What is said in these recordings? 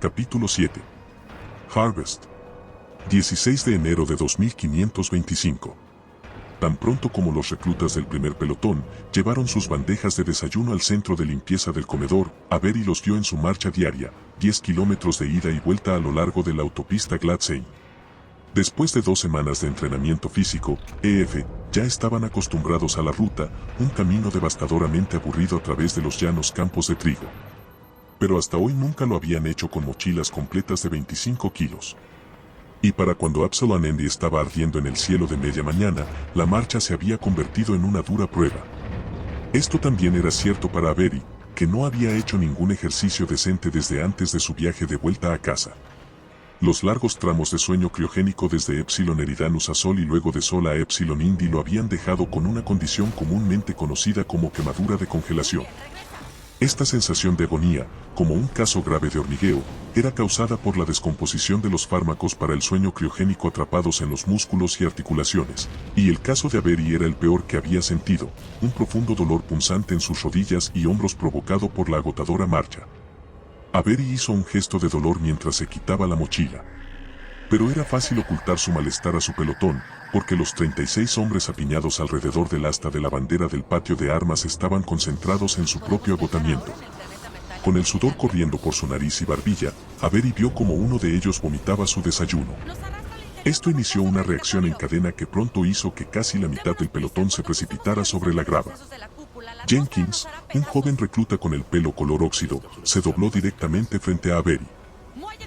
Capítulo 7. Harvest. 16 de enero de 2525. Tan pronto como los reclutas del primer pelotón llevaron sus bandejas de desayuno al centro de limpieza del comedor, Avery los vio en su marcha diaria, 10 kilómetros de ida y vuelta a lo largo de la autopista Gladstein. Después de 2 semanas de entrenamiento físico, ya estaban acostumbrados a la ruta, un camino devastadoramente aburrido a través de los llanos campos de trigo. Pero hasta hoy nunca lo habían hecho con mochilas completas de 25 kilos. Y para cuando Absalom Andy estaba ardiendo en el cielo de media mañana, la marcha se había convertido en una dura prueba. Esto también era cierto para Avery, que no había hecho ningún ejercicio decente desde antes de su viaje de vuelta a casa. Los largos tramos de sueño criogénico desde Epsilon Eridanus a Sol y luego de Sol a Epsilon Indy lo habían dejado con una condición comúnmente conocida como quemadura de congelación. Esta sensación de agonía, como un caso grave de hormigueo, era causada por la descomposición de los fármacos para el sueño criogénico atrapados en los músculos y articulaciones, y el caso de Avery era el peor que había sentido, un profundo dolor punzante en sus rodillas y hombros provocado por la agotadora marcha. Avery hizo un gesto de dolor mientras se quitaba la mochila. Pero era fácil ocultar su malestar a su pelotón, porque los 36 hombres apiñados alrededor del asta de la bandera del patio de armas estaban concentrados en su propio agotamiento. Con el sudor corriendo por su nariz y barbilla, Avery vio como uno de ellos vomitaba su desayuno. Esto inició una reacción en cadena que pronto hizo que casi la mitad del pelotón se precipitara sobre la grava. Jenkins, un joven recluta con el pelo color óxido, se dobló directamente frente a Avery.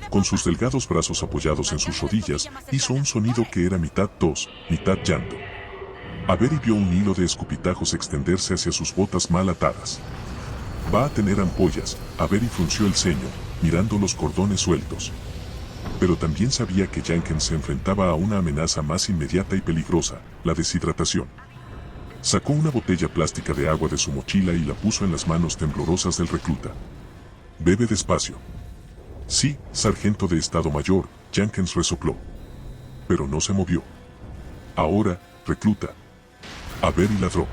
Con sus delgados brazos apoyados en sus rodillas, hizo un sonido que era mitad tos, mitad llanto. Avery vio un hilo de escupitajos extenderse hacia sus botas mal atadas. Va a tener ampollas, Avery frunció el ceño, mirando los cordones sueltos. Pero también sabía que Jenkins se enfrentaba a una amenaza más inmediata y peligrosa, la deshidratación. Sacó una botella plástica de agua de su mochila y la puso en las manos temblorosas del recluta. «Bebe despacio». «Sí, sargento de Estado Mayor», Jenkins resopló. Pero no se movió. «Ahora, recluta». Avery ladró.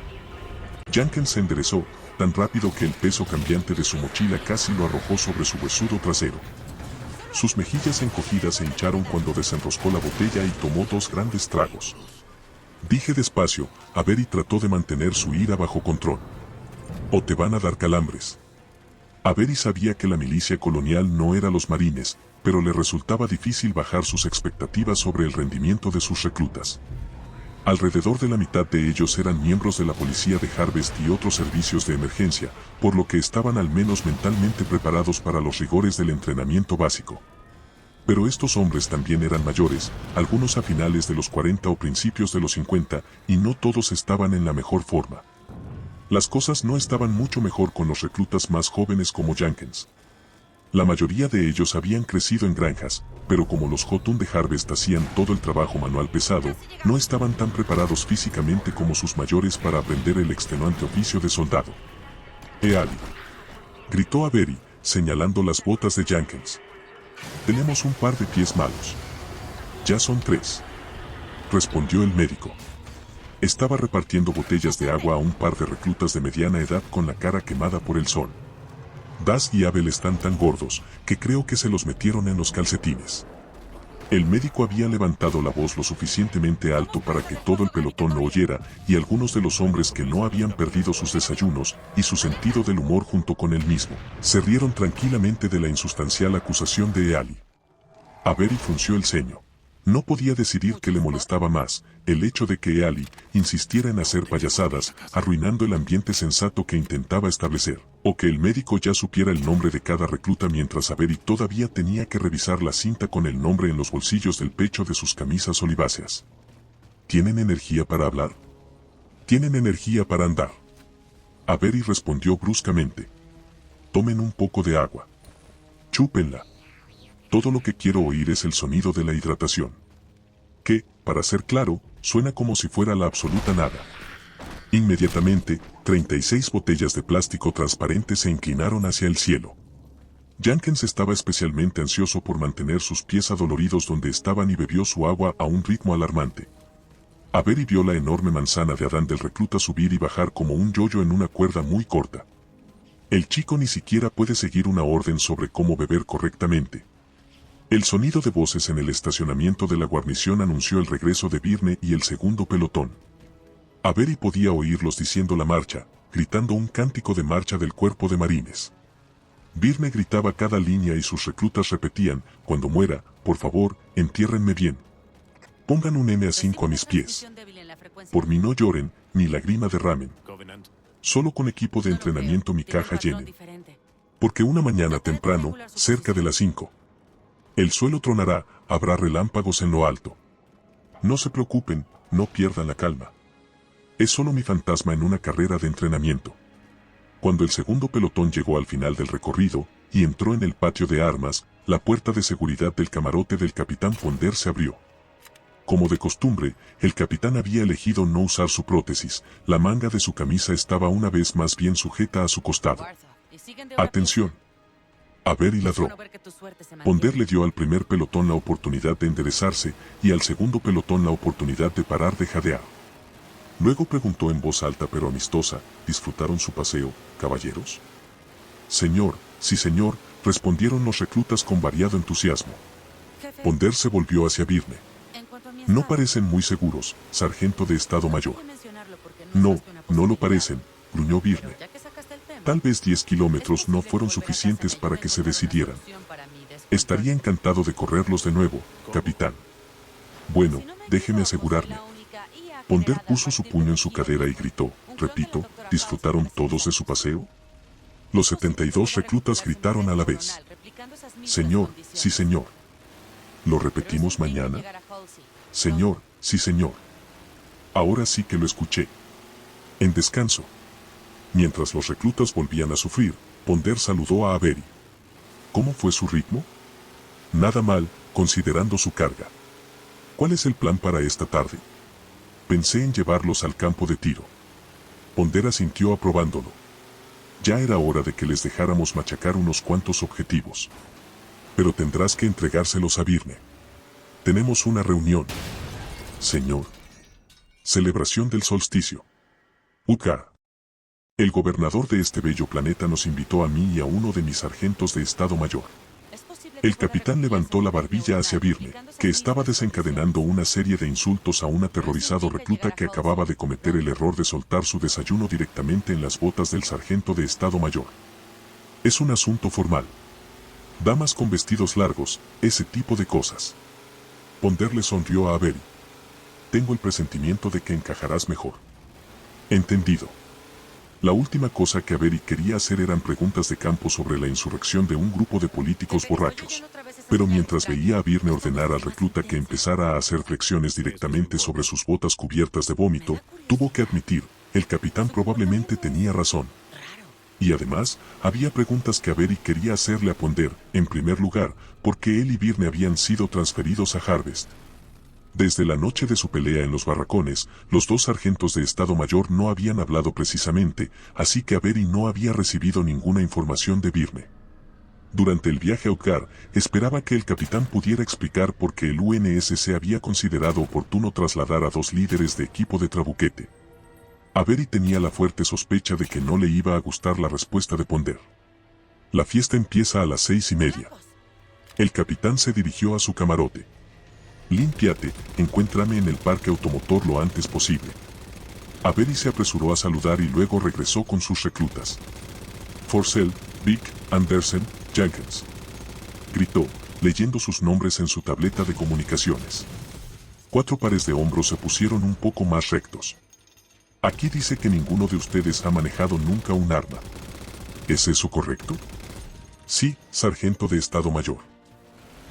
Jenkins se enderezó, tan rápido que el peso cambiante de su mochila casi lo arrojó sobre su huesudo trasero. Sus mejillas encogidas se hincharon cuando desenroscó la botella y tomó 2 grandes tragos. «Dije despacio», Avery trató de mantener su ira bajo control. «O te van a dar calambres». Avery sabía que la milicia colonial no era los marines, pero le resultaba difícil bajar sus expectativas sobre el rendimiento de sus reclutas. Alrededor de la mitad de ellos eran miembros de la policía de Harvest y otros servicios de emergencia, por lo que estaban al menos mentalmente preparados para los rigores del entrenamiento básico. Pero estos hombres también eran mayores, algunos a finales de los 40 o principios de los 50, y no todos estaban en la mejor forma. Las cosas no estaban mucho mejor con los reclutas más jóvenes como Jenkins. La mayoría de ellos habían crecido en granjas, pero como los Jotun de Harvest hacían todo el trabajo manual pesado, no estaban tan preparados físicamente como sus mayores para aprender el extenuante oficio de soldado. «Eali», gritó Avery, señalando las botas de Jenkins. «Tenemos un par de pies malos». «Ya son 3», respondió el médico. Estaba repartiendo botellas de agua a un par de reclutas de mediana edad con la cara quemada por el sol. «Das y Abel están tan gordos, que creo que se los metieron en los calcetines». El médico había levantado la voz lo suficientemente alto para que todo el pelotón lo oyera, y algunos de los hombres que no habían perdido sus desayunos, y su sentido del humor junto con él mismo, se rieron tranquilamente de la insustancial acusación de Eali. Avery frunció el ceño. No podía decidir qué le molestaba más, el hecho de que Eali insistiera en hacer payasadas, arruinando el ambiente sensato que intentaba establecer, o que el médico ya supiera el nombre de cada recluta mientras Avery todavía tenía que revisar la cinta con el nombre en los bolsillos del pecho de sus camisas oliváceas. ¿Tienen energía para hablar? ¿Tienen energía para andar? Avery respondió bruscamente. Tomen un poco de agua. Chúpenla. Todo lo que quiero oír es el sonido de la hidratación. Que, para ser claro, suena como si fuera la absoluta nada. Inmediatamente, 36 botellas de plástico transparente se inclinaron hacia el cielo. Jenkins estaba especialmente ansioso por mantener sus pies adoloridos donde estaban y bebió su agua a un ritmo alarmante. Avery vio la enorme manzana de Adán del recluta subir y bajar como un yoyo en una cuerda muy corta. El chico ni siquiera puede seguir una orden sobre cómo beber correctamente, El sonido de voces en el estacionamiento de la guarnición anunció el regreso de Virne y el segundo pelotón. Avery podía oírlos diciendo la marcha, gritando un cántico de marcha del cuerpo de marines. Virne gritaba cada línea y sus reclutas repetían: cuando muera, por favor, entiérrenme bien. Pongan un M5 a mis pies. Por mí no lloren, ni lágrima derramen. Solo con equipo de entrenamiento mi caja llenen. Porque una mañana temprano, cerca de las 5, el suelo tronará, habrá relámpagos en lo alto. No se preocupen, no pierdan la calma. Es solo mi fantasma en una carrera de entrenamiento. Cuando el segundo pelotón llegó al final del recorrido, y entró en el patio de armas, la puerta de seguridad del camarote del capitán Ponder se abrió. Como de costumbre, el capitán había elegido no usar su prótesis, la manga de su camisa estaba una vez más bien sujeta a su costado. Atención. Avery ladró. Ponder le dio al primer pelotón la oportunidad de enderezarse, y al segundo pelotón la oportunidad de parar de jadear. Luego preguntó en voz alta pero amistosa: ¿disfrutaron su paseo, caballeros? Señor, sí señor, respondieron los reclutas con variado entusiasmo. Ponder se volvió hacia Virne. No parecen muy seguros, sargento de Estado Mayor. No, no lo parecen, gruñó Virne. Tal vez 10 kilómetros no fueron suficientes para que se decidieran. Estaría encantado de correrlos de nuevo, capitán. Bueno, déjeme asegurarme. Ponder puso su puño en su cadera y gritó, repito, ¿disfrutaron todos de su paseo? Los 72 reclutas gritaron a la vez. Señor, sí señor. ¿Lo repetimos mañana? Señor, sí señor. Ahora sí que lo escuché. En descanso. Mientras los reclutas volvían a sufrir, Ponder saludó a Avery. ¿Cómo fue su ritmo? Nada mal, considerando su carga. ¿Cuál es el plan para esta tarde? Pensé en llevarlos al campo de tiro. Ponder asintió aprobándolo. Ya era hora de que les dejáramos machacar unos cuantos objetivos. Pero tendrás que entregárselos a Virne. Tenemos una reunión. Señor. Celebración del solsticio. Ucar. El gobernador de este bello planeta nos invitó a mí y a uno de mis sargentos de Estado Mayor. El capitán levantó la barbilla hacia Virne, que estaba desencadenando una serie de insultos a un aterrorizado recluta que acababa de cometer el error de soltar su desayuno directamente en las botas del sargento de Estado Mayor. Es un asunto formal. Damas con vestidos largos, ese tipo de cosas. Ponder le sonrió a Avery. Tengo el presentimiento de que encajarás mejor. Entendido. La última cosa que Avery quería hacer eran preguntas de campo sobre la insurrección de un grupo de políticos borrachos. Pero mientras veía a Virne ordenar al recluta que empezara a hacer flexiones directamente sobre sus botas cubiertas de vómito, tuvo que admitir, el capitán probablemente tenía razón. Y además, había preguntas que Avery quería hacerle a Ponder, en primer lugar, porque él y Virne habían sido transferidos a Harvest. Desde la noche de su pelea en los barracones, los dos sargentos de Estado Mayor no habían hablado precisamente, así que Avery no había recibido ninguna información de Virne. Durante el viaje a Ucar, esperaba que el capitán pudiera explicar por qué el UNSC había considerado oportuno trasladar a dos líderes de equipo de trabuquete. Avery tenía la fuerte sospecha de que no le iba a gustar la respuesta de Ponder. La fiesta empieza a las 6:30. El capitán se dirigió a su camarote. Límpiate, encuéntrame en el parque automotor lo antes posible. Avery se apresuró a saludar y luego regresó con sus reclutas. Forcell, Vick, Andersen, Jenkins. Gritó, leyendo sus nombres en su tableta de comunicaciones. 4 pares de hombros se pusieron un poco más rectos. Aquí dice que ninguno de ustedes ha manejado nunca un arma. ¿Es eso correcto? Sí, sargento de Estado Mayor.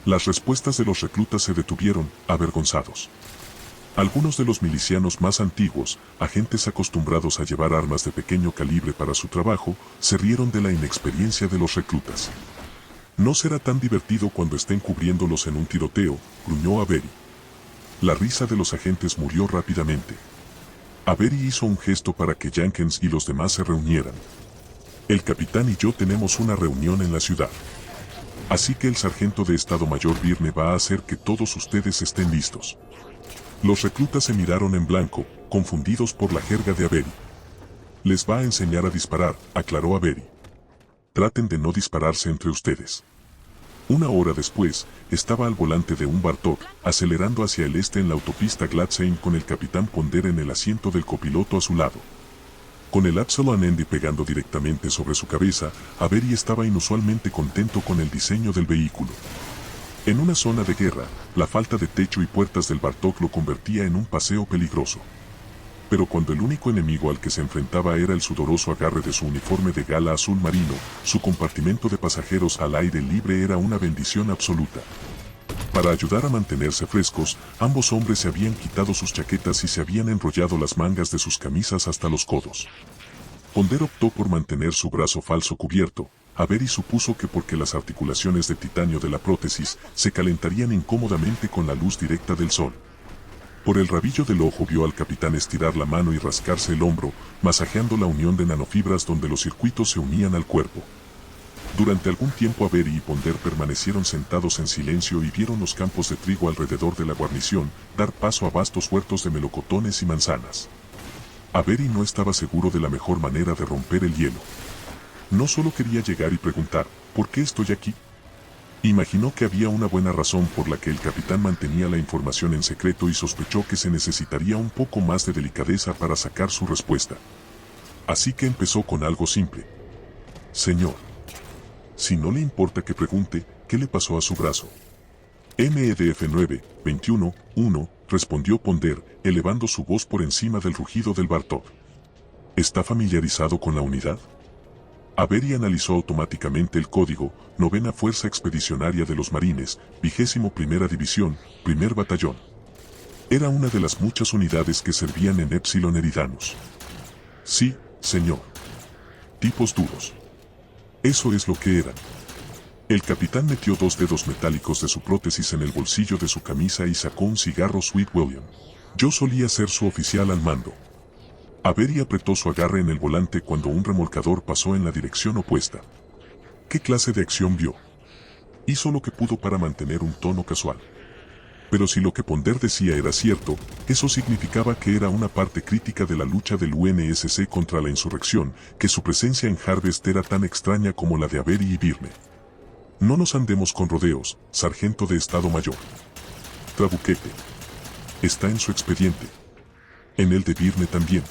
Las respuestas de los reclutas se detuvieron, avergonzados. Algunos de los milicianos más antiguos, agentes acostumbrados a llevar armas de pequeño calibre para su trabajo, se rieron de la inexperiencia de los reclutas. No será tan divertido cuando estén cubriéndolos en un tiroteo, gruñó Avery. La risa de los agentes murió rápidamente. Avery hizo un gesto para que Jenkins y los demás se reunieran. El capitán y yo tenemos una reunión en la ciudad. Así que el sargento de Estado Mayor Virne va a hacer que todos ustedes estén listos. Los reclutas se miraron en blanco, confundidos por la jerga de Avery. Les va a enseñar a disparar, aclaró Avery. Traten de no dispararse entre ustedes. Una hora después, estaba al volante de un Bartok, acelerando hacia el este en la autopista Gladstein con el capitán Ponder en el asiento del copiloto a su lado. Con el Absalon Andy pegando directamente sobre su cabeza, Avery estaba inusualmente contento con el diseño del vehículo. En una zona de guerra, la falta de techo y puertas del Bartok lo convertía en un paseo peligroso. Pero cuando el único enemigo al que se enfrentaba era el sudoroso agarre de su uniforme de gala azul marino, su compartimento de pasajeros al aire libre era una bendición absoluta. Para ayudar a mantenerse frescos, ambos hombres se habían quitado sus chaquetas y se habían enrollado las mangas de sus camisas hasta los codos. Ponder optó por mantener su brazo falso cubierto. Avery supuso que porque las articulaciones de titanio de la prótesis se calentarían incómodamente con la luz directa del sol. Por el rabillo del ojo vio al capitán estirar la mano y rascarse el hombro, masajeando la unión de nanofibras donde los circuitos se unían al cuerpo. Durante algún tiempo Avery y Ponder permanecieron sentados en silencio y vieron los campos de trigo alrededor de la guarnición dar paso a vastos huertos de melocotones y manzanas. Avery no estaba seguro de la mejor manera de romper el hielo. No solo quería llegar y preguntar, ¿por qué estoy aquí? Imaginó que había una buena razón por la que el capitán mantenía la información en secreto y sospechó que se necesitaría un poco más de delicadeza para sacar su respuesta. Así que empezó con algo simple. Señor, si no le importa que pregunte, ¿qué le pasó a su brazo? MEDF 9-21-1, respondió Ponder, elevando su voz por encima del rugido del Bartok. ¿Está familiarizado con la unidad? Avery analizó automáticamente el código, 9ª Fuerza Expedicionaria de los Marines, 21ª División, 1er Batallón. Era una de las muchas unidades que servían en Epsilon Eridanus. Sí, señor. Tipos duros. Eso es lo que eran. El capitán metió 2 dedos metálicos de su prótesis en el bolsillo de su camisa y sacó un cigarro Sweet William. Yo solía ser su oficial al mando. Avery apretó su agarre en el volante cuando un remolcador pasó en la dirección opuesta. ¿Qué clase de acción vio? Hizo lo que pudo para mantener un tono casual. Pero si lo que Ponder decía era cierto, eso significaba que era una parte crítica de la lucha del UNSC contra la insurrección, que su presencia en Harvest era tan extraña como la de Avery y Byrne. No nos andemos con rodeos, sargento de Estado Mayor. Trabuquete. Está en su expediente. En el de Byrne también.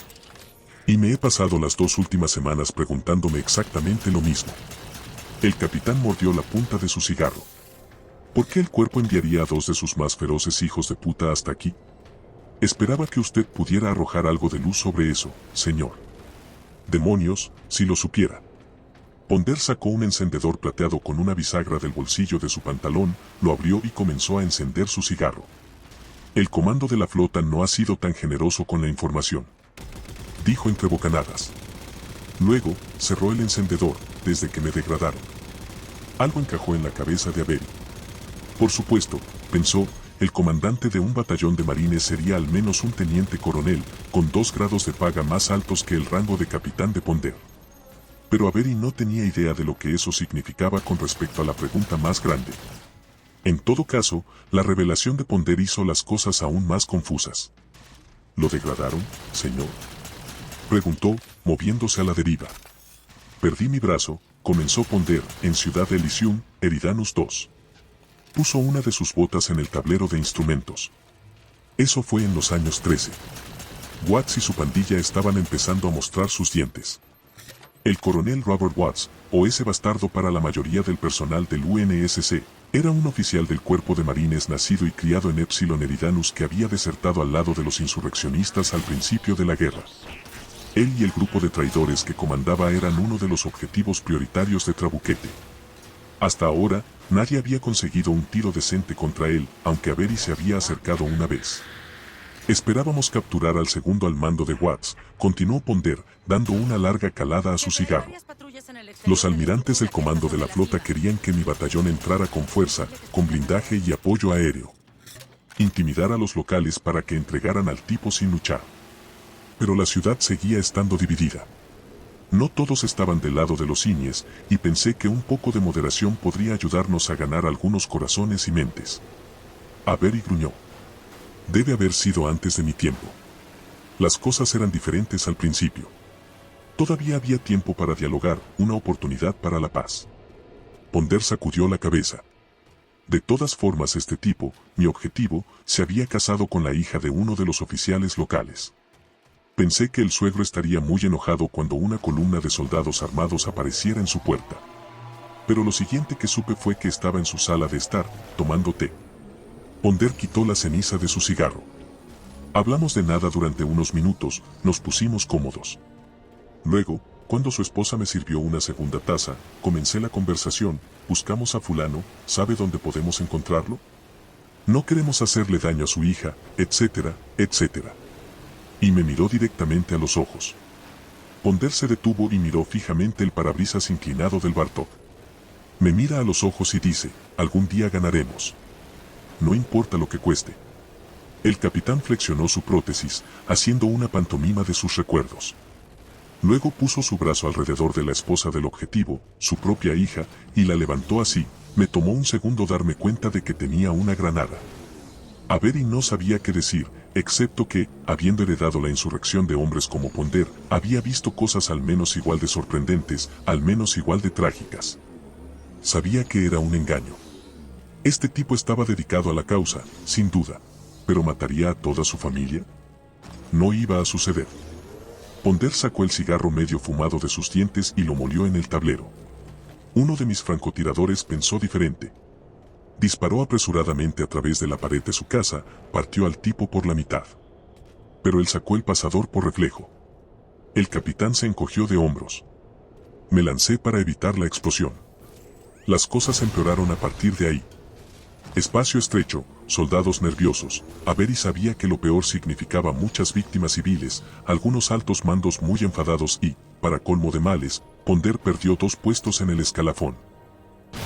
Y me he pasado las 2 últimas semanas preguntándome exactamente lo mismo. El capitán mordió la punta de su cigarro. ¿Por qué el cuerpo enviaría a 2 de sus más feroces hijos de puta hasta aquí? Esperaba que usted pudiera arrojar algo de luz sobre eso, señor. Demonios, si lo supiera. Ponder sacó un encendedor plateado con una bisagra del bolsillo de su pantalón, lo abrió y comenzó a encender su cigarro. El comando de la flota no ha sido tan generoso con la información, dijo entre bocanadas. Luego, cerró el encendedor, desde que me degradaron. Algo encajó en la cabeza de Avery. Por supuesto, pensó, el comandante de un batallón de marines sería al menos un teniente coronel, con 2 grados de paga más altos que el rango de capitán de Ponder. Pero Avery no tenía idea de lo que eso significaba con respecto a la pregunta más grande. En todo caso, la revelación de Ponder hizo las cosas aún más confusas. ¿Lo degradaron, señor?, preguntó, moviéndose a la deriva. Perdí mi brazo, comenzó Ponder, en Ciudad Elysium, Eridanus 2. Puso una de sus botas en el tablero de instrumentos. Eso fue en los años 13. Watts y su pandilla estaban empezando a mostrar sus dientes. El coronel Robert Watts, o ese bastardo para la mayoría del personal del UNSC, era un oficial del cuerpo de marines nacido y criado en Epsilon Eridanus que había desertado al lado de los insurreccionistas al principio de la guerra. Él y el grupo de traidores que comandaba eran uno de los objetivos prioritarios de Trabuquete. Hasta ahora, nadie había conseguido un tiro decente contra él, aunque Avery se había acercado una vez. Esperábamos capturar al segundo al mando de Watts, continuó Ponder, dando una larga calada a su cigarro. Los almirantes del comando de la flota querían que mi batallón entrara con fuerza, con blindaje y apoyo aéreo. Intimidar a los locales para que entregaran al tipo sin luchar. Pero la ciudad seguía estando dividida. No todos estaban del lado de los Inies, y pensé que un poco de moderación podría ayudarnos a ganar algunos corazones y mentes. Avery gruñó. Debe haber sido antes de mi tiempo. Las cosas eran diferentes al principio. Todavía había tiempo para dialogar, una oportunidad para la paz. Ponder sacudió la cabeza. De todas formas este tipo, mi objetivo, se había casado con la hija de uno de los oficiales locales. Pensé que el suegro estaría muy enojado cuando una columna de soldados armados apareciera en su puerta. Pero lo siguiente que supe fue que estaba en su sala de estar, tomando té. Ponder quitó la ceniza de su cigarro. Hablamos de nada durante unos minutos, nos pusimos cómodos. Luego, cuando su esposa me sirvió una segunda taza, comencé la conversación. Buscamos a fulano, ¿sabe dónde podemos encontrarlo? No queremos hacerle daño a su hija, etcétera, etcétera. Y me miró directamente a los ojos. Ponder se detuvo y miró fijamente el parabrisas inclinado del Bartok. Me mira a los ojos y dice, algún día ganaremos. No importa lo que cueste. El capitán flexionó su prótesis, haciendo una pantomima de sus recuerdos. Luego puso su brazo alrededor de la esposa del objetivo, su propia hija, y la levantó así. Me tomó un segundo darme cuenta de que tenía una granada. Avery no sabía qué decir, excepto que, habiendo heredado la insurrección de hombres como Ponder, había visto cosas al menos igual de sorprendentes, al menos igual de trágicas. Sabía que era un engaño. Este tipo estaba dedicado a la causa, sin duda. ¿Pero mataría a toda su familia? No iba a suceder. Ponder sacó el cigarro medio fumado de sus dientes y lo molió en el tablero. Uno de mis francotiradores pensó diferente. Disparó apresuradamente a través de la pared de su casa, partió al tipo por la mitad. Pero él sacó el pasador por reflejo. El capitán se encogió de hombros. Me lancé para evitar la explosión. Las cosas empeoraron a partir de ahí. Espacio estrecho, soldados nerviosos. Avery sabía que lo peor significaba muchas víctimas civiles, algunos altos mandos muy enfadados y, para colmo de males, Ponder perdió 2 puestos en el escalafón.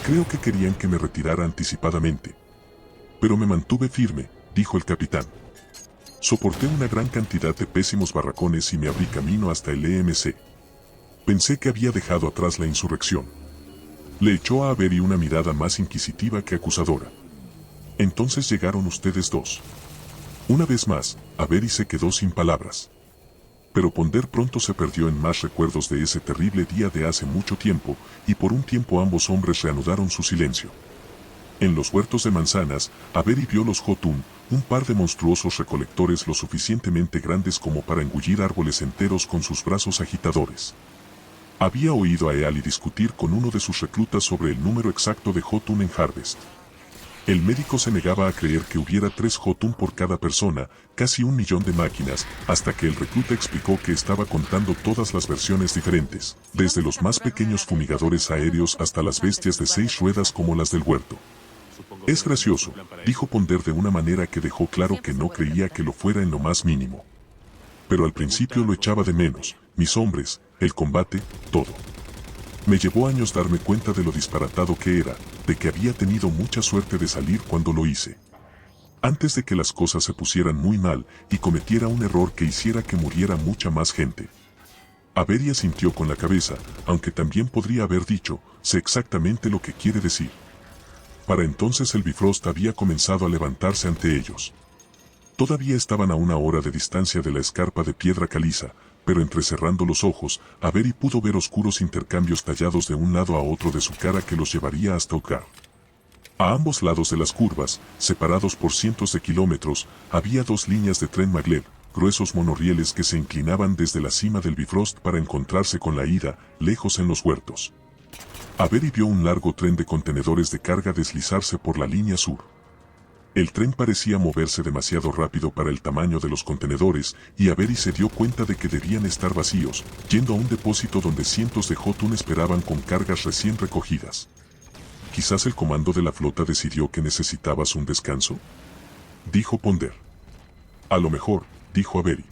Creo que querían que me retirara anticipadamente. Pero me mantuve firme, dijo el capitán. Soporté una gran cantidad de pésimos barracones y me abrí camino hasta el EMC. Pensé que había dejado atrás la insurrección. Le echó a Avery una mirada más inquisitiva que acusadora. Entonces llegaron ustedes dos. Una vez más, Avery se quedó sin palabras. Pero Ponder pronto se perdió en más recuerdos de ese terrible día de hace mucho tiempo, y por un tiempo ambos hombres reanudaron su silencio. En los huertos de manzanas, Avery vio los Jotun, un par de monstruosos recolectores lo suficientemente grandes como para engullir árboles enteros con sus brazos agitadores. Había oído a Eali discutir con uno de sus reclutas sobre el número exacto de Jotun en Harvest. El médico se negaba a creer que hubiera 3 Jotun por cada persona, casi 1 millón de máquinas, hasta que el recluta explicó que estaba contando todas las versiones diferentes, desde los más pequeños fumigadores aéreos hasta las bestias de 6 ruedas como las del huerto. Es gracioso, dijo Ponder de una manera que dejó claro que no creía que lo fuera en lo más mínimo. Pero al principio lo echaba de menos, mis hombres, el combate, todo. Me llevó años darme cuenta de lo disparatado que era, de que había tenido mucha suerte de salir cuando lo hice. Antes de que las cosas se pusieran muy mal y cometiera un error que hiciera que muriera mucha más gente. Avery asintió con la cabeza, aunque también podría haber dicho, sé exactamente lo que quiere decir. Para entonces el Bifrost había comenzado a levantarse ante ellos. Todavía estaban a 1 hora de distancia de la escarpa de piedra caliza, pero entrecerrando los ojos, Avery pudo ver oscuros intercambios tallados de un lado a otro de su cara que los llevaría hasta Utgard. A ambos lados de las curvas, separados por cientos de kilómetros, había 2 líneas de tren maglev, gruesos monorrieles que se inclinaban desde la cima del Bifrost para encontrarse con la ida, lejos en los huertos. Avery vio un largo tren de contenedores de carga deslizarse por la línea sur. El tren parecía moverse demasiado rápido para el tamaño de los contenedores, y Avery se dio cuenta de que debían estar vacíos, yendo a un depósito donde cientos de Jotun esperaban con cargas recién recogidas. Quizás el comando de la flota decidió que necesitabas un descanso, dijo Ponder. A lo mejor, dijo Avery.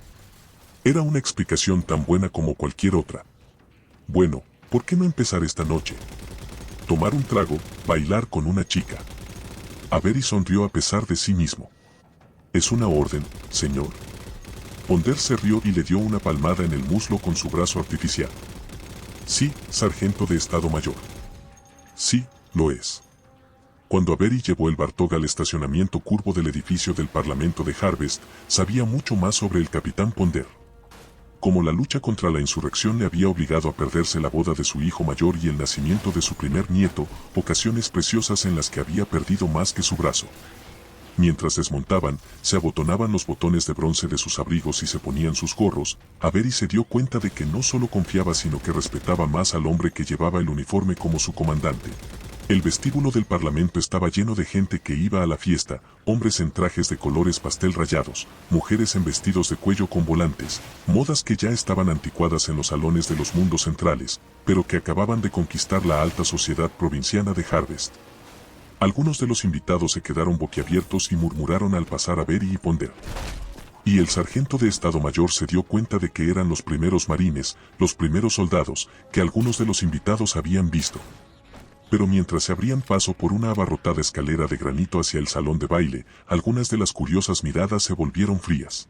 Era una explicación tan buena como cualquier otra. Bueno, ¿por qué no empezar esta noche? Tomar un trago, bailar con una chica. Avery sonrió a pesar de sí mismo. ¿Es una orden, señor? Ponder se rió y le dio una palmada en el muslo con su brazo artificial. Sí, sargento de Estado Mayor. Sí, lo es. Cuando Avery llevó el Bartok al estacionamiento curvo del edificio del Parlamento de Harvest, sabía mucho más sobre el capitán Ponder. Como la lucha contra la insurrección le había obligado a perderse la boda de su hijo mayor y el nacimiento de su primer nieto, ocasiones preciosas en las que había perdido más que su brazo. Mientras desmontaban, se abotonaban los botones de bronce de sus abrigos y se ponían sus gorros, Avery se dio cuenta de que no solo confiaba sino que respetaba más al hombre que llevaba el uniforme como su comandante. El vestíbulo del Parlamento estaba lleno de gente que iba a la fiesta, hombres en trajes de colores pastel rayados, mujeres en vestidos de cuello con volantes, modas que ya estaban anticuadas en los salones de los mundos centrales, pero que acababan de conquistar la alta sociedad provinciana de Harvest. Algunos de los invitados se quedaron boquiabiertos y murmuraron al pasar a Avery y Ponder. Y el sargento de Estado Mayor se dio cuenta de que eran los primeros marines, los primeros soldados, que algunos de los invitados habían visto. Pero mientras se abrían paso por una abarrotada escalera de granito hacia el salón de baile, algunas de las curiosas miradas se volvieron frías.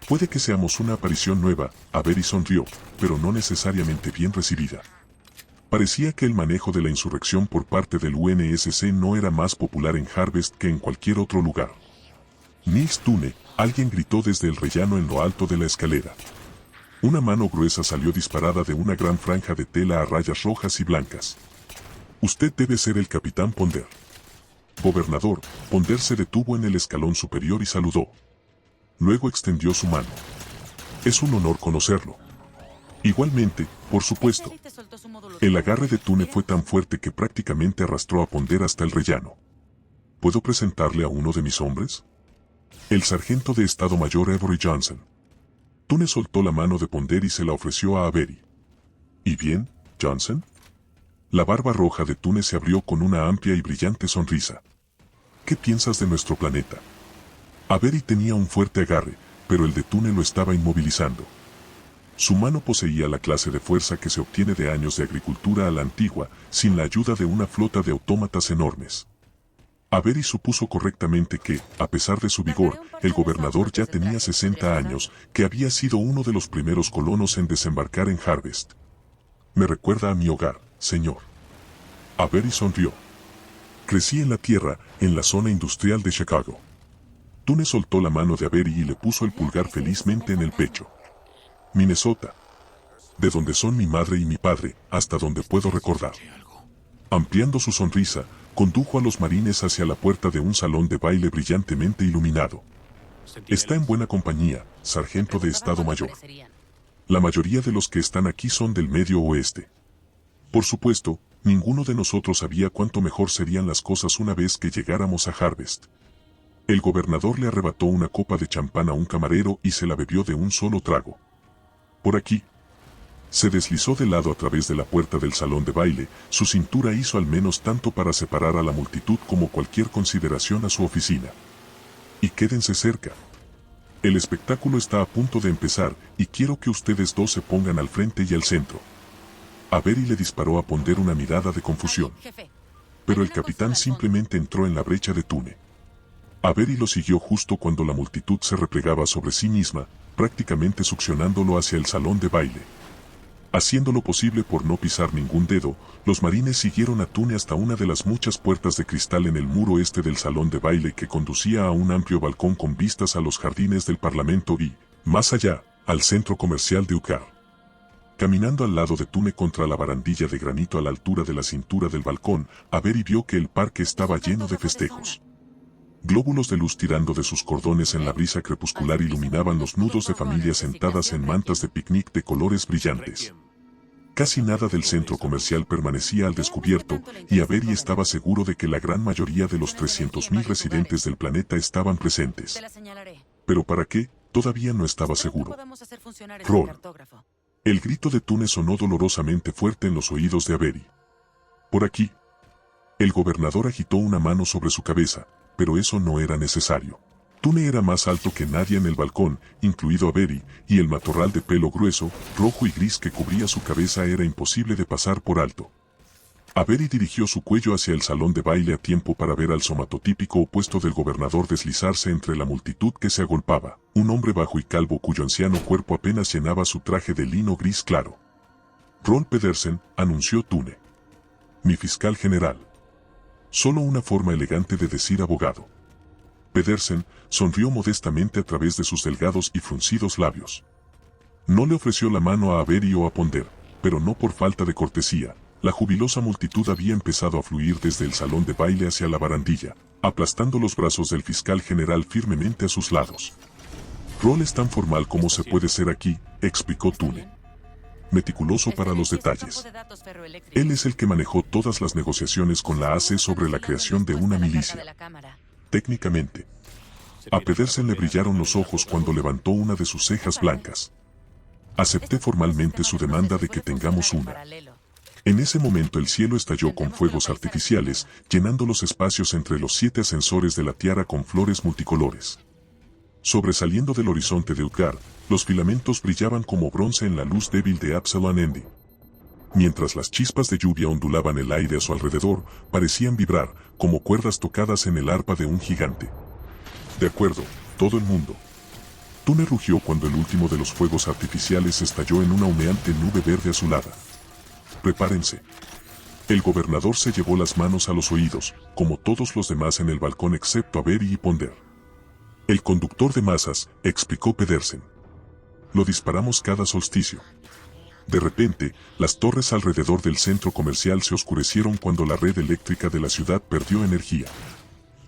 Puede que seamos una aparición nueva, Avery sonrió, pero no necesariamente bien recibida. Parecía que el manejo de la insurrección por parte del UNSC no era más popular en Harvest que en cualquier otro lugar. Nils Tune, alguien gritó desde el rellano en lo alto de la escalera. Una mano gruesa salió disparada de una gran franja de tela a rayas rojas y blancas. Usted debe ser el capitán Ponder. Gobernador, Ponder se detuvo en el escalón superior y saludó. Luego extendió su mano. Es un honor conocerlo. Igualmente, por supuesto. El agarre de Tune fue tan fuerte que prácticamente arrastró a Ponder hasta el rellano. ¿Puedo presentarle a uno de mis hombres? El sargento de Estado Mayor Avery Johnson. Tune soltó la mano de Ponder y se la ofreció a Avery. ¿Y bien, Johnson? La barba roja de Tune se abrió con una amplia y brillante sonrisa. ¿Qué piensas de nuestro planeta? Avery tenía un fuerte agarre, pero el de Tune lo estaba inmovilizando. Su mano poseía la clase de fuerza que se obtiene de años de agricultura a la antigua, sin la ayuda de una flota de autómatas enormes. Avery supuso correctamente que, a pesar de su vigor, el gobernador ya tenía 60 años, que había sido uno de los primeros colonos en desembarcar en Harvest. Me recuerda a mi hogar, señor. Avery sonrió. Crecí en la tierra, en la zona industrial de Chicago. Tune soltó la mano de Avery y le puso el pulgar felizmente en el pecho. Minnesota. De donde son mi madre y mi padre, hasta donde puedo recordar. Ampliando su sonrisa, condujo a los marines hacia la puerta de un salón de baile brillantemente iluminado. Está en buena compañía, sargento de Estado Mayor. La mayoría de los que están aquí son del Medio Oeste. Por supuesto, ninguno de nosotros sabía cuánto mejor serían las cosas una vez que llegáramos a Harvest. El gobernador le arrebató una copa de champán a un camarero y se la bebió de un solo trago. Por aquí. Se deslizó de lado a través de la puerta del salón de baile, su cintura hizo al menos tanto para separar a la multitud como cualquier consideración a su oficina. Y quédense cerca. El espectáculo está a punto de empezar, y quiero que ustedes dos se pongan al frente y al centro. Avery le disparó a Ponder una mirada de confusión. Pero el capitán simplemente entró en la brecha de Tune. Avery lo siguió justo cuando la multitud se replegaba sobre sí misma, prácticamente succionándolo hacia el salón de baile. Haciendo lo posible por no pisar ningún dedo, los marines siguieron a Tune hasta una de las muchas puertas de cristal en el muro este del salón de baile que conducía a un amplio balcón con vistas a los jardines del Parlamento y, más allá, al centro comercial de Ucar. Caminando al lado de Tune contra la barandilla de granito a la altura de la cintura del balcón, Avery vio que el parque estaba lleno de festejos. Glóbulos de luz tirando de sus cordones en la brisa crepuscular iluminaban los nudos de familias sentadas en mantas de picnic de colores brillantes. Casi nada del centro comercial permanecía al descubierto, y Avery estaba seguro de que la gran mayoría de los 300.000 residentes del planeta estaban presentes. ¿Pero para qué? Todavía no estaba seguro. Roll. El grito de Tune sonó dolorosamente fuerte en los oídos de Avery. Por aquí. El gobernador agitó una mano sobre su cabeza, pero eso no era necesario. Tune era más alto que nadie en el balcón, incluido Avery, y el matorral de pelo grueso, rojo y gris que cubría su cabeza era imposible de pasar por alto. Avery dirigió su cuello hacia el salón de baile a tiempo para ver al somatotípico opuesto del gobernador deslizarse entre la multitud que se agolpaba, un hombre bajo y calvo cuyo anciano cuerpo apenas llenaba su traje de lino gris claro. Roll Pedersen, anunció Tune. Mi fiscal general. Solo una forma elegante de decir abogado. Pedersen sonrió modestamente a través de sus delgados y fruncidos labios. No le ofreció la mano a Avery o a Ponder, pero no por falta de cortesía. La jubilosa multitud había empezado a fluir desde el salón de baile hacia la barandilla, aplastando los brazos del fiscal general firmemente a sus lados. Rol es tan formal como se puede ser aquí, explicó Tune. Meticuloso para los detalles. Él es el que manejó todas las negociaciones con la AC sobre la creación de una milicia. Técnicamente. A Pedersen le brillaron los ojos cuando levantó una de sus cejas blancas. Acepté formalmente su demanda de que tengamos una. En ese momento el cielo estalló con fuegos artificiales, llenando los espacios entre los 7 ascensores de la tiara con flores multicolores. Sobresaliendo del horizonte de Utgard, los filamentos brillaban como bronce en la luz débil de Absalon Endi. Mientras las chispas de lluvia ondulaban el aire a su alrededor, parecían vibrar, como cuerdas tocadas en el arpa de un gigante. De acuerdo, todo el mundo. Tune rugió cuando el último de los fuegos artificiales estalló en una humeante nube verde azulada. Prepárense. El gobernador se llevó las manos a los oídos, como todos los demás en el balcón excepto Avery y Ponder. El conductor de masas, explicó Pedersen. Lo disparamos cada solsticio. De repente, las torres alrededor del centro comercial se oscurecieron cuando la red eléctrica de la ciudad perdió energía.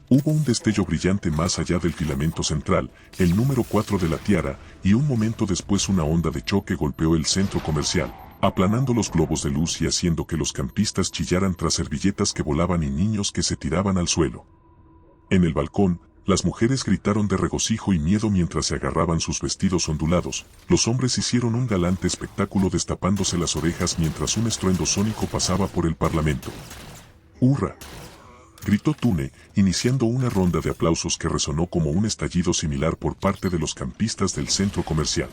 Hubo un destello brillante más allá del filamento central, el número 4 de la tiara, y un momento después una onda de choque golpeó el centro comercial, aplanando los globos de luz y haciendo que los campistas chillaran tras servilletas que volaban y niños que se tiraban al suelo. En el balcón, las mujeres gritaron de regocijo y miedo mientras se agarraban sus vestidos ondulados. Los hombres hicieron un galante espectáculo destapándose las orejas mientras un estruendo sónico pasaba por el parlamento. ¡Hurra!, gritó Tune, iniciando una ronda de aplausos que resonó como un estallido similar por parte de los campistas del centro comercial.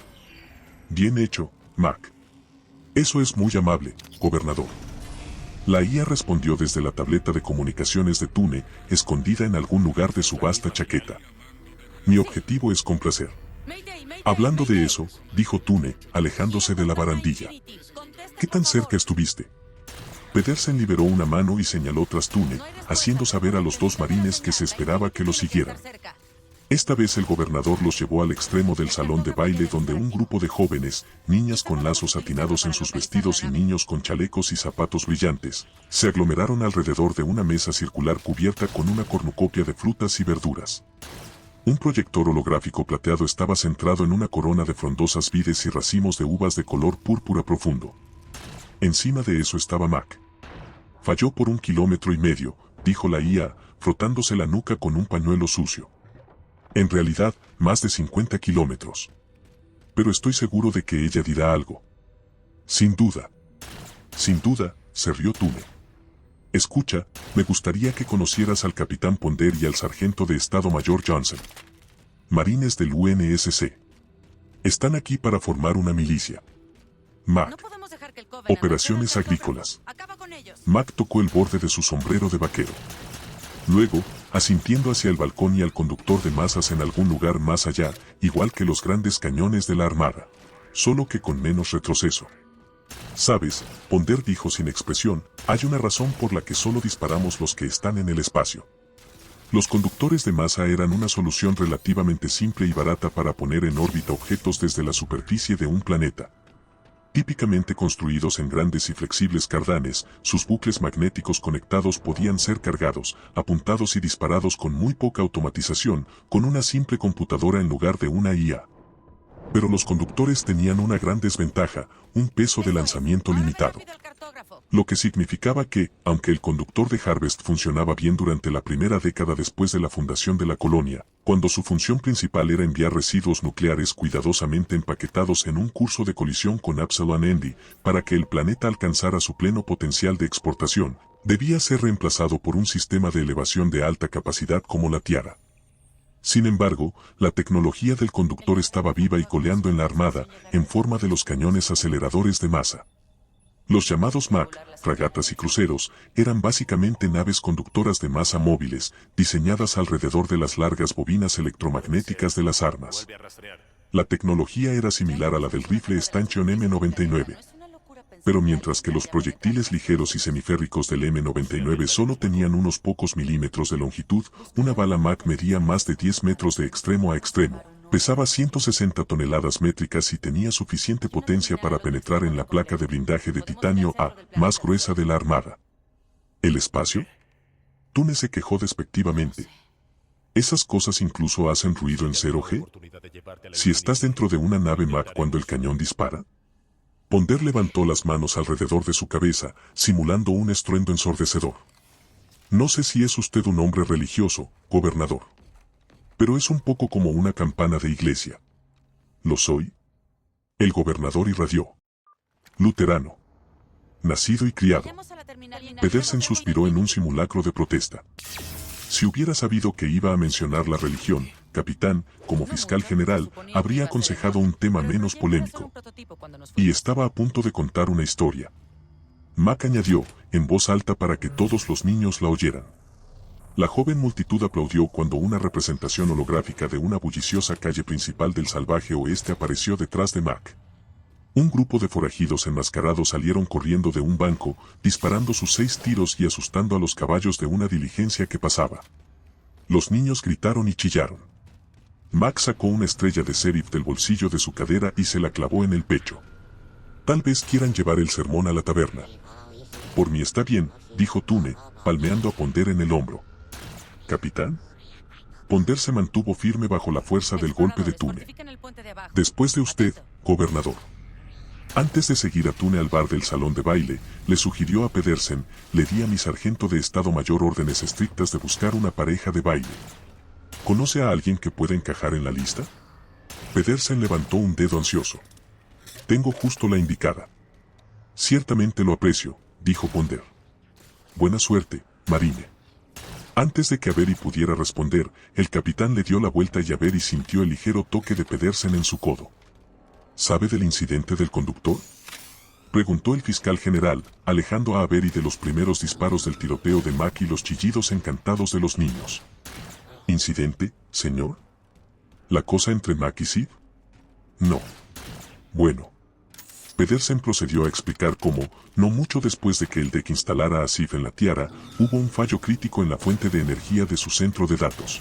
Bien hecho, Mac. Eso es muy amable, gobernador. La IA respondió desde la tableta de comunicaciones de Tune, escondida en algún lugar de su vasta chaqueta. Mi objetivo es complacer. Hablando de eso, dijo Tune, alejándose de la barandilla. ¿Qué tan cerca estuviste? Pedersen liberó una mano y señaló tras Tune, haciendo saber a los 2 marines que se esperaba que lo siguieran. Esta vez el gobernador los llevó al extremo del salón de baile donde un grupo de jóvenes, niñas con lazos satinados en sus vestidos y niños con chalecos y zapatos brillantes, se aglomeraron alrededor de una mesa circular cubierta con una cornucopia de frutas y verduras. Un proyector holográfico plateado estaba centrado en una corona de frondosas vides y racimos de uvas de color púrpura profundo. Encima de eso estaba Mac. Falló por 1,5 kilómetros, dijo la IA, frotándose la nuca con un pañuelo sucio. En realidad, más de 50 kilómetros. Pero estoy seguro de que ella dirá algo. Sin duda. Sin duda, se rió Tune. Escucha, me gustaría que conocieras al capitán Ponder y al sargento de Estado Mayor Johnson. Marines del UNSC. Están aquí para formar una milicia. Mac. Operaciones agrícolas. Mac tocó el borde de su sombrero de vaquero. Luego, asintiendo hacia el balcón y al conductor de masas en algún lugar más allá, igual que los grandes cañones de la armada. Solo que con menos retroceso. Sabes, Ponder dijo sin expresión, hay una razón por la que solo disparamos los que están en el espacio. Los conductores de masa eran una solución relativamente simple y barata para poner en órbita objetos desde la superficie de un planeta. Típicamente construidos en grandes y flexibles cardanes, sus bucles magnéticos conectados podían ser cargados, apuntados y disparados con muy poca automatización, con una simple computadora en lugar de una IA. Pero los conductores tenían una gran desventaja, un peso de lanzamiento limitado. Lo que significaba que, aunque el conductor de Harvest funcionaba bien durante la primera década después de la fundación de la colonia, cuando su función principal era enviar residuos nucleares cuidadosamente empaquetados en un curso de colisión con Absalon Endi, para que el planeta alcanzara su pleno potencial de exportación, debía ser reemplazado por un sistema de elevación de alta capacidad como la Tiara. Sin embargo, la tecnología del conductor estaba viva y coleando en la armada, en forma de los cañones aceleradores de masa. Los llamados MAC, fragatas y cruceros, eran básicamente naves conductoras de masa móviles, diseñadas alrededor de las largas bobinas electromagnéticas de las armas. La tecnología era similar a la del rifle Stanchion M99. Pero mientras que los proyectiles ligeros y semiférricos del M99 solo tenían unos pocos milímetros de longitud, una bala MAC medía más de 10 metros de extremo a extremo. Pesaba 160 toneladas métricas y tenía suficiente potencia para penetrar en la placa de blindaje de titanio A, más gruesa de la armada. ¿El espacio? Tune se quejó despectivamente. Esas cosas incluso hacen ruido en 0G. Si estás dentro de una nave Mac cuando el cañón dispara. Ponder levantó las manos alrededor de su cabeza, simulando un estruendo ensordecedor. No sé si es usted un hombre religioso, gobernador. Pero es un poco como una campana de iglesia. ¿Lo soy? El gobernador irradió. Luterano. Nacido y criado. Pedersen suspiró en un simulacro de protesta. Si hubiera sabido que iba a mencionar la religión, capitán, como fiscal general, habría aconsejado un tema menos polémico. Y estaba a punto de contar una historia. Mac añadió, en voz alta para que todos los niños la oyeran. La joven multitud aplaudió cuando una representación holográfica de una bulliciosa calle principal del salvaje oeste apareció detrás de Mac. Un grupo de forajidos enmascarados salieron corriendo de un banco, disparando sus 6 tiros y asustando a los caballos de una diligencia que pasaba. Los niños gritaron y chillaron. Mac sacó una estrella de sheriff del bolsillo de su cadera y se la clavó en el pecho. Tal vez quieran llevar el sermón a la taberna. Por mí está bien, dijo Tune, palmeando a Ponder en el hombro. ¿Capitán? Ponder se mantuvo firme bajo la fuerza del golpe de Tune. Después de usted, gobernador. Antes de seguir a Tune al bar del salón de baile, le sugirió a Pedersen, le di a mi sargento de Estado Mayor órdenes estrictas de buscar una pareja de baile. ¿Conoce a alguien que pueda encajar en la lista? Pedersen levantó un dedo ansioso. Tengo justo la indicada. Ciertamente lo aprecio, dijo Ponder. Buena suerte, Marine. Antes de que Avery pudiera responder, el capitán le dio la vuelta y Avery sintió el ligero toque de Pedersen en su codo. ¿Sabe del incidente del conductor? Preguntó el fiscal general, alejando a Avery de los primeros disparos del tiroteo de Mac y los chillidos encantados de los niños. ¿Incidente, señor? ¿La cosa entre Mac y Sid? No. Bueno. Pedersen procedió a explicar cómo, no mucho después de que el deck instalara a Sif en la Tierra, hubo un fallo crítico en la fuente de energía de su centro de datos.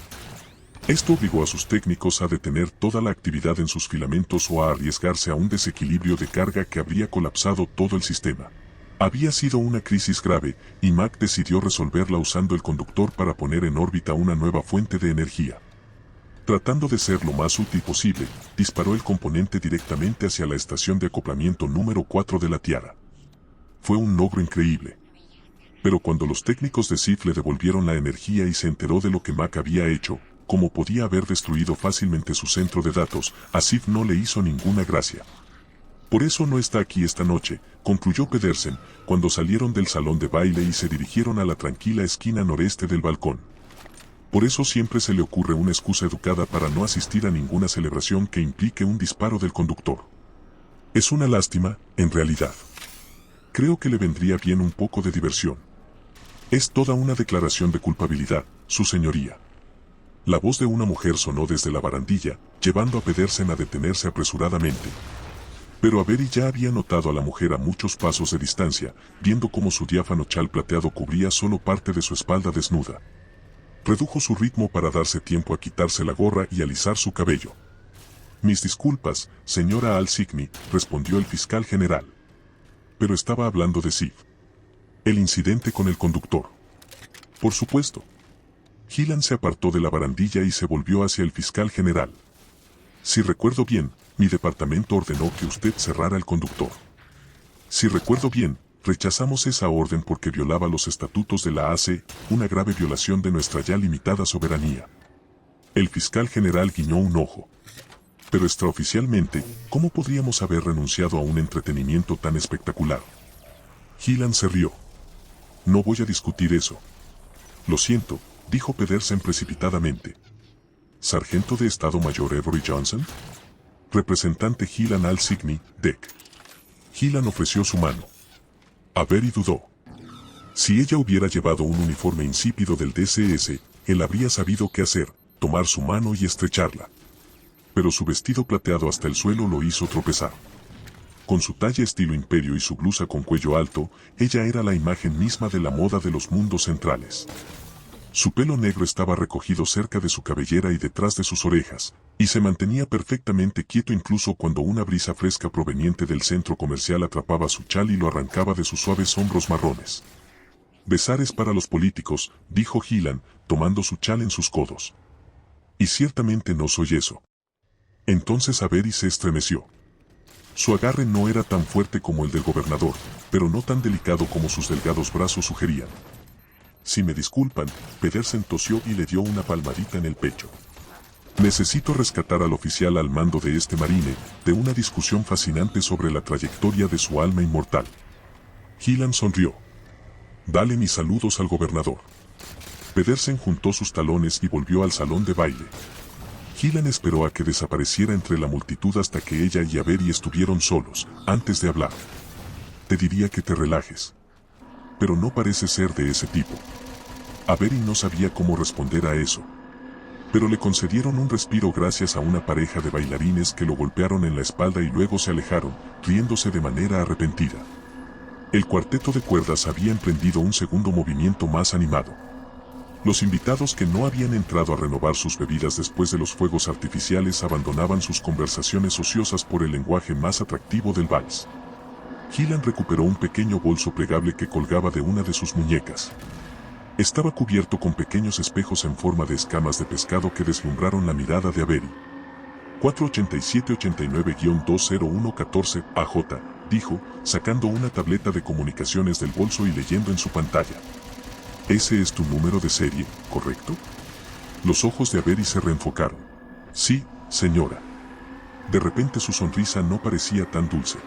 Esto obligó a sus técnicos a detener toda la actividad en sus filamentos o a arriesgarse a un desequilibrio de carga que habría colapsado todo el sistema. Había sido una crisis grave, y Mac decidió resolverla usando el conductor para poner en órbita una nueva fuente de energía. Tratando de ser lo más útil posible, disparó el componente directamente hacia la estación de acoplamiento número 4 de la Tierra. Fue un logro increíble. Pero cuando los técnicos de Sif le devolvieron la energía y se enteró de lo que Mac había hecho, como podía haber destruido fácilmente su centro de datos, a Sif no le hizo ninguna gracia. Por eso no está aquí esta noche, concluyó Pedersen, cuando salieron del salón de baile y se dirigieron a la tranquila esquina noreste del balcón. Por eso siempre se le ocurre una excusa educada para no asistir a ninguna celebración que implique un disparo del conductor. Es una lástima, en realidad. Creo que le vendría bien un poco de diversión. Es toda una declaración de culpabilidad, su señoría. La voz de una mujer sonó desde la barandilla, llevando a Pedersen a detenerse apresuradamente. Pero Avery ya había notado a la mujer a muchos pasos de distancia, viendo cómo su diáfano chal plateado cubría solo parte de su espalda desnuda. Redujo su ritmo para darse tiempo a quitarse la gorra y alisar su cabello. Mis disculpas, señora Al-Signy, respondió el fiscal general. Pero estaba hablando de Sif. El incidente con el conductor. Por supuesto. Gillan se apartó de la barandilla y se volvió hacia el fiscal general. Si recuerdo bien, mi departamento ordenó que usted cerrara el conductor. Si recuerdo bien, rechazamos esa orden porque violaba los estatutos de la AC, una grave violación de nuestra ya limitada soberanía. El fiscal general guiñó un ojo. Pero extraoficialmente, ¿cómo podríamos haber renunciado a un entretenimiento tan espectacular? Gillan se rió. No voy a discutir eso. Lo siento, dijo Pedersen precipitadamente. ¿Sargento de Estado Mayor Avery Johnson? Representante Gillan Al-Signy, DEC. Gillan ofreció su mano. Avery dudó. Si ella hubiera llevado un uniforme insípido del DCS, él habría sabido qué hacer, tomar su mano y estrecharla. Pero su vestido plateado hasta el suelo lo hizo tropezar. Con su talla estilo imperio y su blusa con cuello alto, ella era la imagen misma de la moda de los mundos centrales. Su pelo negro estaba recogido cerca de su cabellera y detrás de sus orejas, Y se mantenía perfectamente quieto incluso cuando una brisa fresca proveniente del centro comercial atrapaba su chal y lo arrancaba de sus suaves hombros marrones. Besar es para los políticos, dijo Gillan, tomando su chal en sus codos. Y ciertamente no soy eso. Entonces Avery se estremeció. Su agarre no era tan fuerte como el del gobernador, pero no tan delicado como sus delgados brazos sugerían. Si me disculpan, Pedersen tosió y le dio una palmadita en el pecho. Necesito rescatar al oficial al mando de este marine, de una discusión fascinante sobre la trayectoria de su alma inmortal. Gillan sonrió. Dale mis saludos al gobernador. Pedersen juntó sus talones y volvió al salón de baile. Gillan esperó a que desapareciera entre la multitud hasta que ella y Avery estuvieron solos, antes de hablar. Te diría que te relajes. Pero no parece ser de ese tipo. Avery no sabía cómo responder a eso. Pero le concedieron un respiro gracias a una pareja de bailarines que lo golpearon en la espalda y luego se alejaron, riéndose de manera arrepentida. El cuarteto de cuerdas había emprendido un segundo movimiento más animado. Los invitados que no habían entrado a renovar sus bebidas después de los fuegos artificiales abandonaban sus conversaciones ociosas por el lenguaje más atractivo del vals. Gillan recuperó un pequeño bolso plegable que colgaba de una de sus muñecas. Estaba cubierto con pequeños espejos en forma de escamas de pescado que deslumbraron la mirada de Avery. 487-89-20114 AJ, dijo, sacando una tableta de comunicaciones del bolso y leyendo en su pantalla. Ese es tu número de serie, ¿correcto? Los ojos de Avery se reenfocaron. Sí, señora. De repente su sonrisa no parecía tan dulce.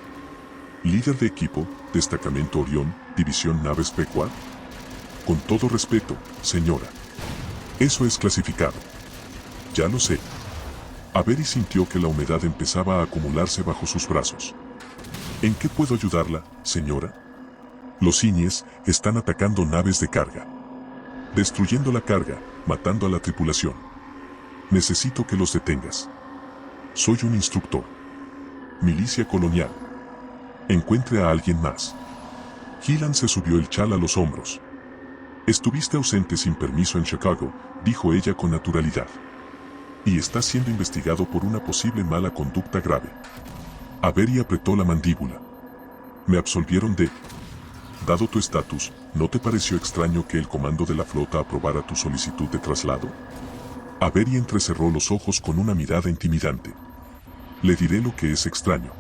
Líder de equipo, Destacamento Orión, División Naves Pequod. Con todo respeto, señora. Eso es clasificado. Ya lo sé. Avery sintió que la humedad empezaba a acumularse bajo sus brazos. ¿En qué puedo ayudarla, señora? Los Íñez están atacando naves de carga. Destruyendo la carga, matando a la tripulación. Necesito que los detengas. Soy un instructor. Milicia colonial. Encuentre a alguien más. Gillan se subió el chal a los hombros. Estuviste ausente sin permiso en Chicago, dijo ella con naturalidad. Y estás siendo investigado por una posible mala conducta grave. Avery apretó la mandíbula. Me absolvieron de... Dado tu estatus, ¿no te pareció extraño que el comando de la flota aprobara tu solicitud de traslado? Avery entrecerró los ojos con una mirada intimidante. Le diré lo que es extraño.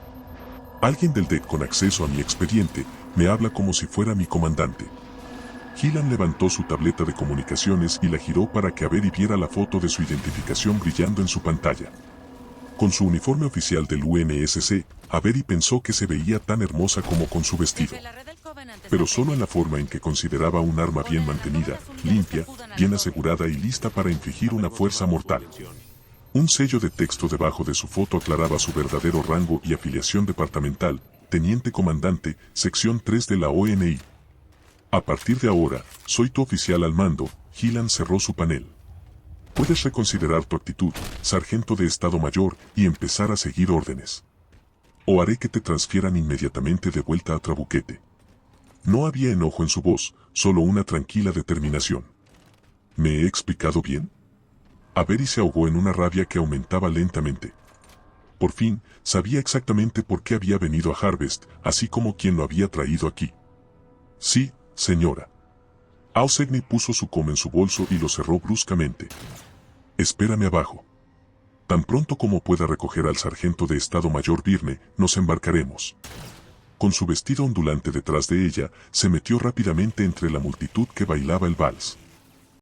Alguien del DEC con acceso a mi expediente me habla como si fuera mi comandante. Gillan levantó su tableta de comunicaciones y la giró para que Avery viera la foto de su identificación brillando en su pantalla. Con su uniforme oficial del UNSC, Avery pensó que se veía tan hermosa como con su vestido. Pero solo en la forma en que consideraba un arma bien mantenida, limpia, bien asegurada y lista para infligir una fuerza mortal. Un sello de texto debajo de su foto aclaraba su verdadero rango y afiliación departamental, Teniente Comandante, Sección 3 de la ONI. A partir de ahora, soy tu oficial al mando. Gillan cerró su panel. Puedes reconsiderar tu actitud, sargento de Estado Mayor, y empezar a seguir órdenes. O haré que te transfieran inmediatamente de vuelta a Trabuquete. No había enojo en su voz, solo una tranquila determinación. ¿Me he explicado bien? Avery se ahogó en una rabia que aumentaba lentamente. Por fin, sabía exactamente por qué había venido a Harvest, así como quién lo había traído aquí. Sí, señora. Ausegne puso su com en su bolso y lo cerró bruscamente. Espérame abajo. Tan pronto como pueda recoger al sargento de Estado Mayor Byrne, nos embarcaremos. Con su vestido ondulante detrás de ella, se metió rápidamente entre la multitud que bailaba el vals.